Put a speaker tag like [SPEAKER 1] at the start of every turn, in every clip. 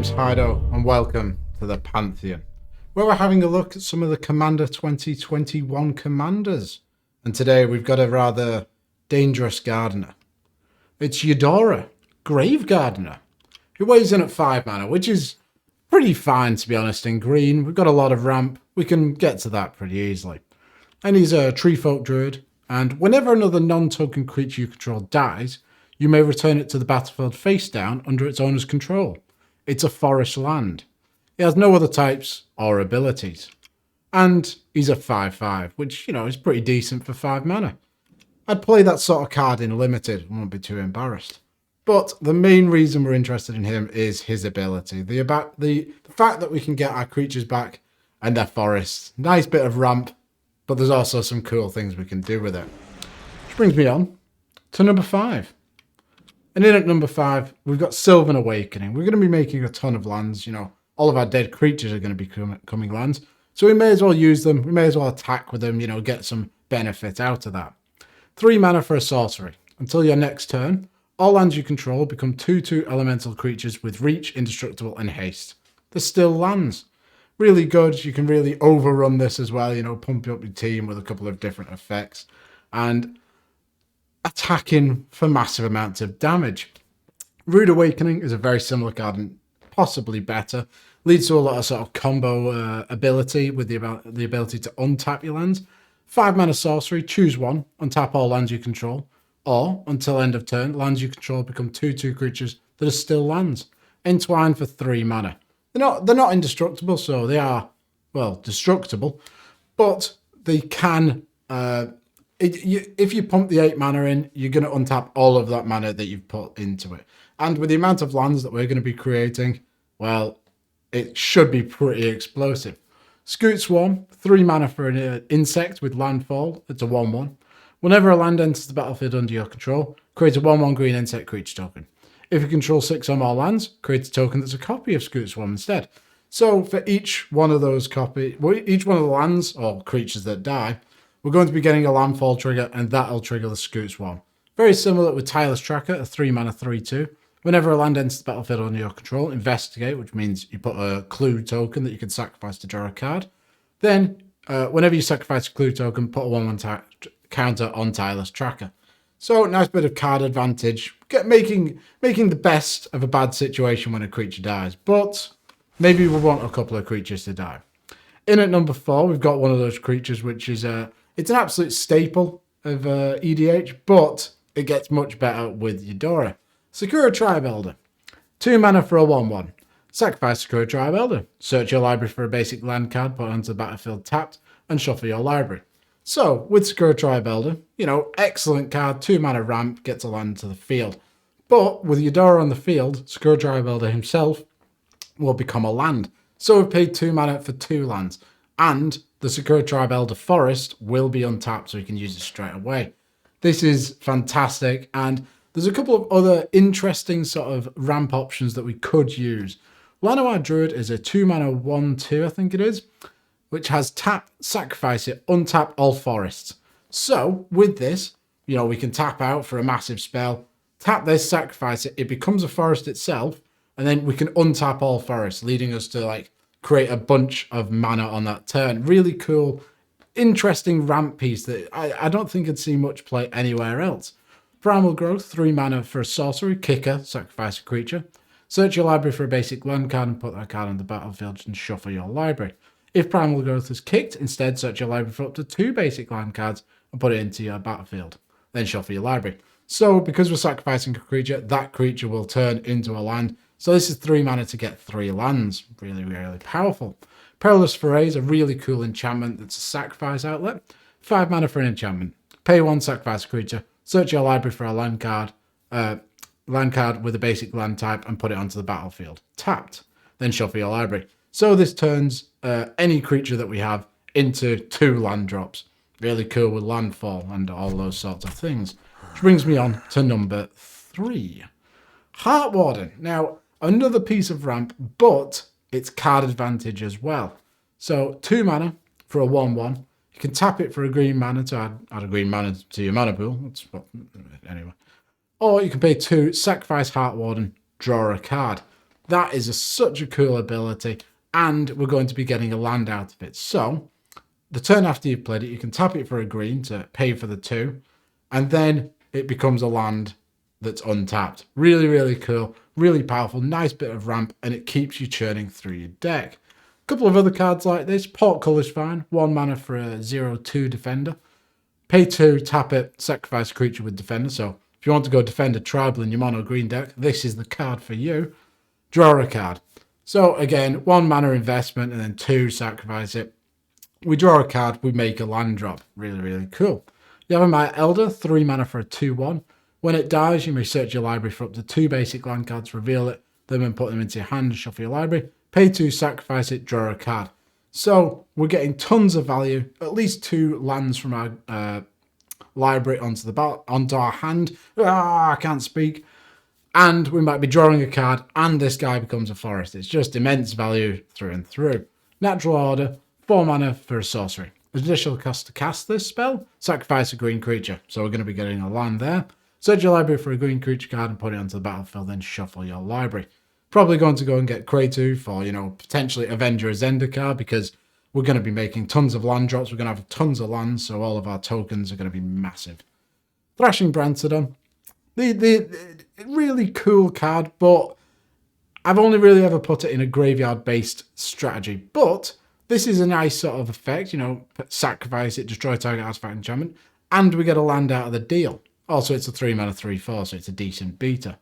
[SPEAKER 1] name's Hido, and welcome to the Pantheon, where we're having a look at some of the Commander 2021 commanders. And today we've got a rather dangerous gardener. It's Yedora, Grave Gardener, who weighs in at 5 mana, which is pretty fine, to be honest, in green. We've got a lot of ramp. We can get to that pretty easily. And he's a tree folk druid, and whenever another non-token creature you control dies, you may return it to the battlefield face down under its owner's control. It's a forest land. It has no other types or abilities. And he's a 5/5, which, is pretty decent for 5 mana. I'd play that sort of card in limited, won't be too embarrassed. But the main reason we're interested in him is his ability. The fact that we can get our creatures back and their forests. Nice bit of ramp, but there's also some cool things we can do with it. Which brings me on to number 5. And in at number 5, we've got Sylvan Awakening. We're going to be making a ton of lands. All of our dead creatures are going to be becoming lands. So we may as well use them. We may as well attack with them, get some benefit out of that. 3 mana for a sorcery. Until your next turn, all lands you control become 2/2 elemental creatures with reach, indestructible, and haste. They're still lands. Really good. You can really overrun this as well, pump up your team with a couple of different effects. And attacking for massive amounts of damage. Rude Awakening is a very similar card and possibly better. Leads to a lot of sort of combo ability with the ability to untap your lands. 5 mana sorcery, choose one, untap all lands you control. Or, until end of turn, lands you control become 2/2 creatures that are still lands. Entwine for 3 mana. They're not indestructible, so they are, destructible. But they can... if you pump the 8 mana in, you're going to untap all of that mana that you've put into it. And with the amount of lands that we're going to be creating, it should be pretty explosive. Scoot Swarm, 3 mana for an insect with landfall. It's a 1/1. Whenever a land enters the battlefield under your control, create a 1/1 green insect creature token. If you control 6 or more lands, create a token that's a copy of Scoot Swarm instead. So for each one of those each one of the lands or creatures that die, we're going to be getting a landfall trigger, and that'll trigger the Scoot Swarm. Very similar with Tireless Tracker, a 3 mana 3/2. Whenever a land enters the battlefield under your control, investigate, which means you put a clue token that you can sacrifice to draw a card. Then, whenever you sacrifice a clue token, put a 1/1 counter on Tireless Tracker. So, nice bit of card advantage. Making the best of a bad situation when a creature dies. But maybe we want a couple of creatures to die. In at number 4, we've got one of those creatures, which is it's an absolute staple of EDH, but it gets much better with Yedora. Sakura Tribe Elder. 2 mana for a 1/1. Sacrifice Sakura Tribe Elder. Search your library for a basic land card, put it onto the battlefield tapped, and shuffle your library. So, with Sakura Tribe Elder, excellent card, 2 mana ramp, gets a land to the field. But with Yedora on the field, Sakura Tribe Elder himself will become a land. So we've paid 2 mana for 2 lands. And the Sakura Tribe Elder Forest will be untapped, so you can use it straight away. This is fantastic, and there's a couple of other interesting sort of ramp options that we could use. Llanowar Druid is a 2 mana 1/2, I think it is, which has tap, sacrifice it, untap all forests. So with this, we can tap out for a massive spell, tap this, sacrifice it, it becomes a forest itself, and then we can untap all forests, leading us to create a bunch of mana on that turn. Really cool, interesting ramp piece that I don't think I'd see much play anywhere else. Primal Growth, 3 mana for a sorcery, kicker, sacrifice a creature. Search your library for a basic land card and put that card on the battlefield and shuffle your library. If Primal Growth is kicked, instead search your library for up to 2 basic land cards and put it into your battlefield. Then shuffle your library. So, because we're sacrificing a creature, that creature will turn into a land. So this is 3 mana to get 3 lands. Really, really powerful. Perilous Foray is a really cool enchantment that's a sacrifice outlet. 5 mana for an enchantment. Pay 1, sacrifice a creature. Search your library for a land card with a basic land type and put it onto the battlefield. Tapped. Then shuffle your library. So this turns any creature that we have into 2 land drops. Really cool with landfall and all those sorts of things. Which brings me on to number 3. Heart Warden. Now, another piece of ramp, but it's card advantage as well. So 2 mana for a 1/1. You can tap it for a green mana to add a green mana to your mana pool. Anyway. Or you can pay 2, sacrifice Heart Warden, draw a card. That is such a cool ability, and we're going to be getting a land out of it. So the turn after you've played it, you can tap it for a green to pay for the 2, and then it becomes a land that's untapped. Really, really cool, really powerful, nice bit of ramp, and it keeps you churning through your deck. A couple of other cards like this. Portcullis fine, 1 mana for a 0/2 defender. Pay 2, tap it, sacrifice a creature with defender. So if you want to go defend a tribal in your mono green deck, this is the card for you. Draw a card. So again, 1 mana investment and then 2, sacrifice it. We draw a card, we make a land drop. Really, really cool. Yavimaya Elder, 3 mana for a 2/1. When it dies, you may search your library for up to 2 basic land cards, reveal it, then put them into your hand and shuffle your library. Pay 2, sacrifice it, draw a card. So we're getting tons of value, at least 2 lands from our library onto our hand. I can't speak. And we might be drawing a card, and this guy becomes a forest. It's just immense value through and through. Natural Order, 4 mana for a sorcery. Additional cost to cast this spell, sacrifice a green creature. So we're going to be getting a land there. Search your library for a green creature card and put it onto the battlefield, then shuffle your library. Probably going to go and get Kratu for, potentially Avenger Azenda card, because we're going to be making tons of land drops. We're going to have tons of lands, so all of our tokens are going to be massive. Thrashing Brantodon. The really cool card, but I've only really ever put it in a graveyard-based strategy. But this is a nice sort of effect, sacrifice it, destroy target artifact enchantment, and we get a land out of the deal. Also, it's a 3 mana 3/4, so it's a decent beater.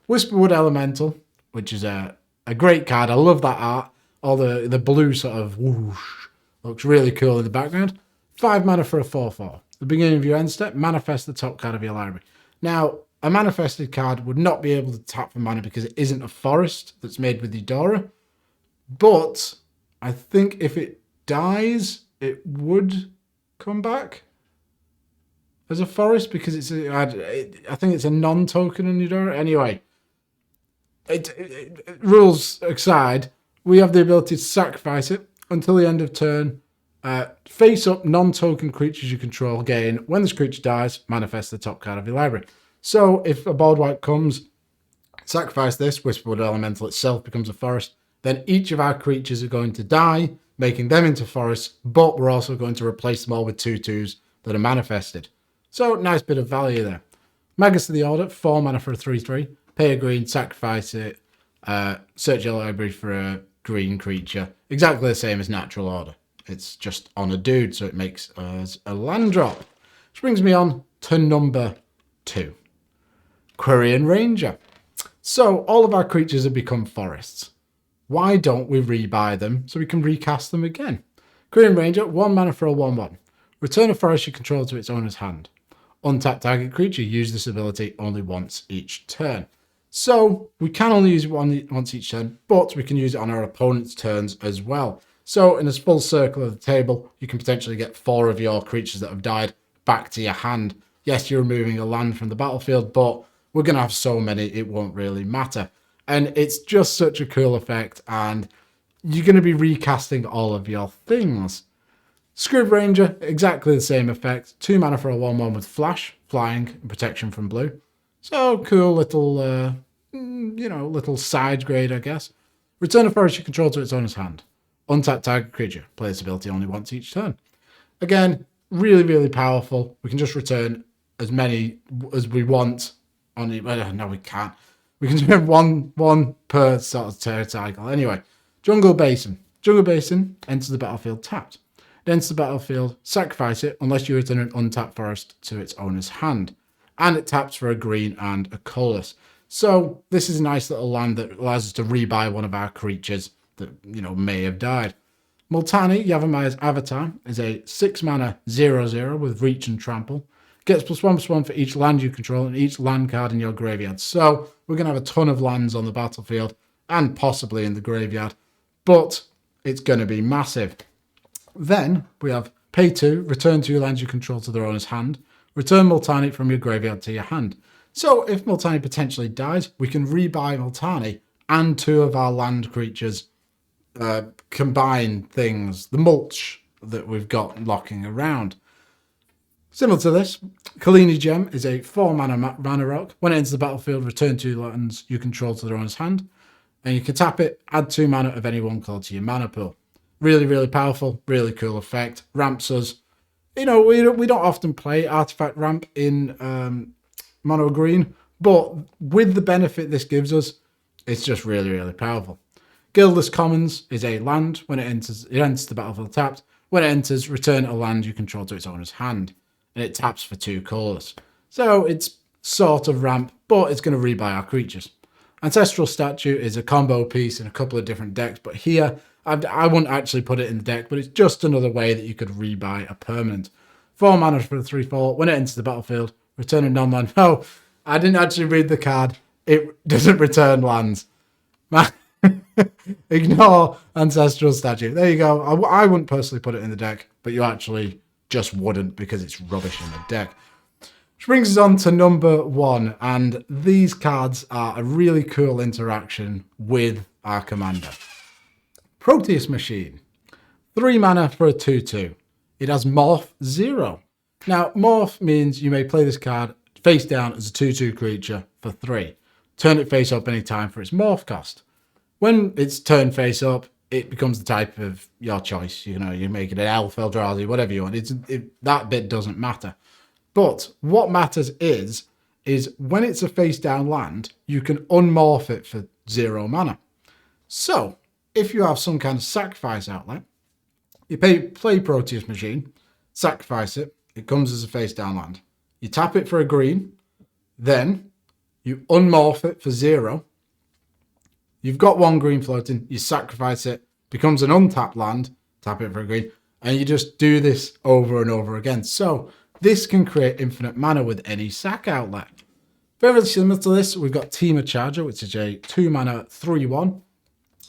[SPEAKER 1] Whisperwood Elemental, which is a great card. I love that art. All the blue sort of whoosh looks really cool in the background. 5 mana for a 4/4. At the beginning of your end step, manifest the top card of your library. Now, a manifested card would not be able to tap for mana because it isn't a forest that's made with Yedora. But I think if it dies, it would come back as a forest because I think it's a non-token in Yedora. Anyway, rules aside, we have the ability to sacrifice it until the end of turn. Face up non-token creatures you control gain. When this creature dies, manifest the top card of your library. So if a board wipe comes, sacrifice this, Whisperwood Elemental itself becomes a forest. Then each of our creatures are going to die, making them into forests, but we're also going to replace them all with 2/2s that are manifested. So nice bit of value there. Magus of the Order, 4 mana for a 3/3. Pay a green, sacrifice it, search your library for a green creature. Exactly the same as Natural Order. It's just on a dude, so it makes us a land drop. Which brings me on to number 2. Quirion Ranger. So all of our creatures have become forests. Why don't we rebuy them so we can recast them again? Quirion Ranger, 1 mana for a 1/1. Return a forest you control to its owner's hand. Untap target creature, use this ability only once each turn. So we can only use it once each turn, but we can use it on our opponent's turns as well. So in a full circle of the table, you can potentially get 4 of your creatures that have died back to your hand. Yes, you're removing a land from the battlefield, but we're going to have so many, it won't really matter. And it's just such a cool effect, and you're going to be recasting all of your things. Scrub Ranger, exactly the same effect. 2 mana for a 1/1 with flash, flying, and protection from blue. So cool little, little side grade, I guess. Return a forest you control to its owner's hand. Untap target creature. Play this ability only once each turn. Again, really, really powerful. We can just return as many as we want on it. No, we can't. We can do one per sort of turn cycle. Anyway, Jungle Basin. Jungle Basin enters the battlefield tapped. It enters the battlefield, sacrifice it unless you return an untapped forest to its owner's hand. And it taps for a green and a colorless. So this is a nice little land that allows us to rebuy one of our creatures that, may have died. Multani, Yavamaya's avatar, is a 6 mana 0/0 with reach and trample. Gets +1/+1 for each land you control and each land card in your graveyard. So we're going to have a ton of lands on the battlefield and possibly in the graveyard, but it's going to be massive. Then we have pay 2, return 2 lands you control to their owner's hand. Return Multani from your graveyard to your hand. So if Multani potentially dies, we can rebuy Multani and 2 of our land creatures, combine things, the mulch that we've got locking around. Similar to this, Kalini Gem is a 4 mana rock. When it enters the battlefield, return 2 lands you control to their owner's hand. And you can tap it, add 2 mana of any one color to your mana pool. Really, really powerful, really cool effect. Ramps us. You know, we don't often play Artifact Ramp in mono green, but with the benefit this gives us, it's just really, really powerful. Guildless Commons is a land. When it enters the battlefield tapped. When it enters, return a land you control to its owner's hand. And it taps for 2 colors. So it's sort of ramp, but it's going to rebuy our creatures. Ancestral Statue is a combo piece in a couple of different decks, but here, I wouldn't actually put it in the deck, but it's just another way that you could rebuy a permanent. 4 mana for the 3/4. When it enters the battlefield, return a non-land. No, I didn't actually read the card. It doesn't return lands. Ignore Ancestral Statue. There you go. I wouldn't personally put it in the deck, but you actually just wouldn't because it's rubbish in the deck. Which brings us on to number 1, and these cards are a really cool interaction with our commander. Proteus Machine. 3 mana for a 2/2. It has Morph 0. Now, Morph means you may play this card face down as a 2/2 creature for 3. Turn it face up anytime for its Morph cost. When it's turned face up, it becomes the type of your choice. You know, you make it an elf, Eldrazi, whatever you want. That bit doesn't matter. But what matters is when it's a face down land, you can unmorph it for 0 mana. So, if you have some kind of sacrifice outlet, you play Proteus Machine, sacrifice it, it comes as a face down land. You tap it for a green, then you unmorph it for 0. You've got 1 green floating, you sacrifice it, becomes an untapped land, tap it for a green, and you just do this over and over again. So this can create infinite mana with any sack outlet. Very similar to this, we've got Temur Charger, which is a 2 mana 3/1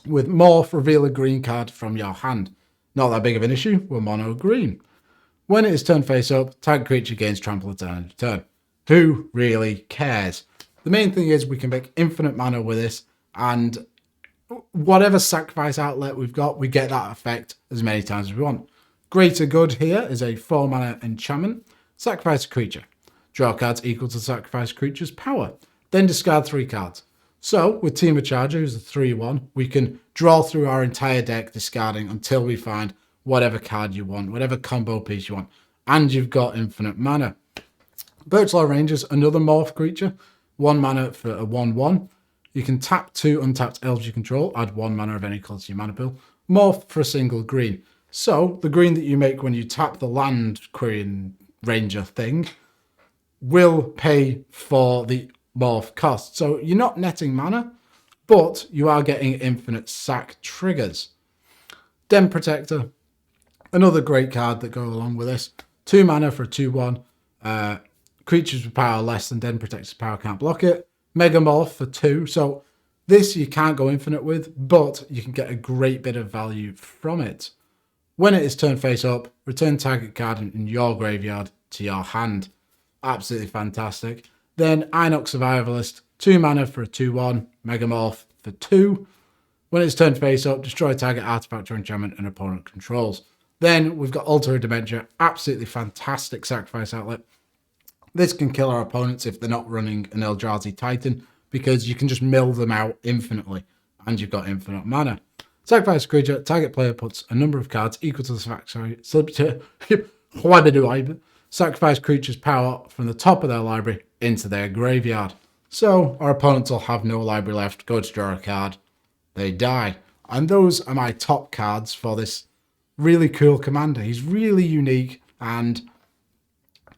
[SPEAKER 1] with Morph, reveal a green card from your hand. Not that big of an issue, we're mono green. When it is turned face up, tag creature gains trample at end of turn. Who really cares? The main thing is we can make infinite mana with this, and whatever sacrifice outlet we've got, we get that effect as many times as we want. Greater Good here is a 4 mana enchantment. Sacrifice a creature. Draw cards equal to sacrifice creature's power. Then discard 3 cards. So, with Temur Charger, who's a 3/1, we can draw through our entire deck, discarding until we find whatever card you want, whatever combo piece you want. And you've got infinite mana. Birchlaw Rangers, another morph creature. 1 mana for a 1/1. You can tap 2 untapped elves you control, add 1 mana of any color to your mana pool. Morph for a single green. So, the green that you make when you tap the land queen ranger thing will pay for the morph cost. So, you're not netting mana, but you are getting infinite sack triggers. Den Protector, another great card that go along with this. 2 mana for a 2/1. Creatures with power less than Den Protector's power can't block it. Megamorph for 2. So this you can't go infinite with, but you can get a great bit of value from it. When it is turned face up, return target card in your graveyard to your hand. Absolutely fantastic. Then Inox Survivalist, 2 mana for a 2/1. Megamorph for 2. When it's turned face up, destroy target artifact or enchantment an opponent controls. Then we've got Altar of Dementia, absolutely fantastic sacrifice outlet. This can kill our opponents if they're not running an Eldrazi Titan, because you can just mill them out infinitely, and you've got infinite mana. Sacrifice a creature, target player puts a number of cards equal to the sacrifice creature's power from the top of their library into their graveyard. So our opponents will have no library left, go to draw a card, they die. And those are my top cards for this really cool commander. He's really unique, and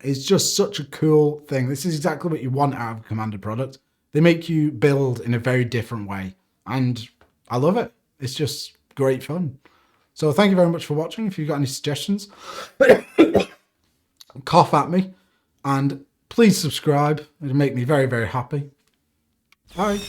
[SPEAKER 1] it's just such a cool thing. This is exactly what you want out of a commander product. They make you build in a very different way, and I love it. It's just great fun. So thank you very much for watching. If you've got any suggestions, cough at me, and please subscribe. It'll make me very, very happy. Bye.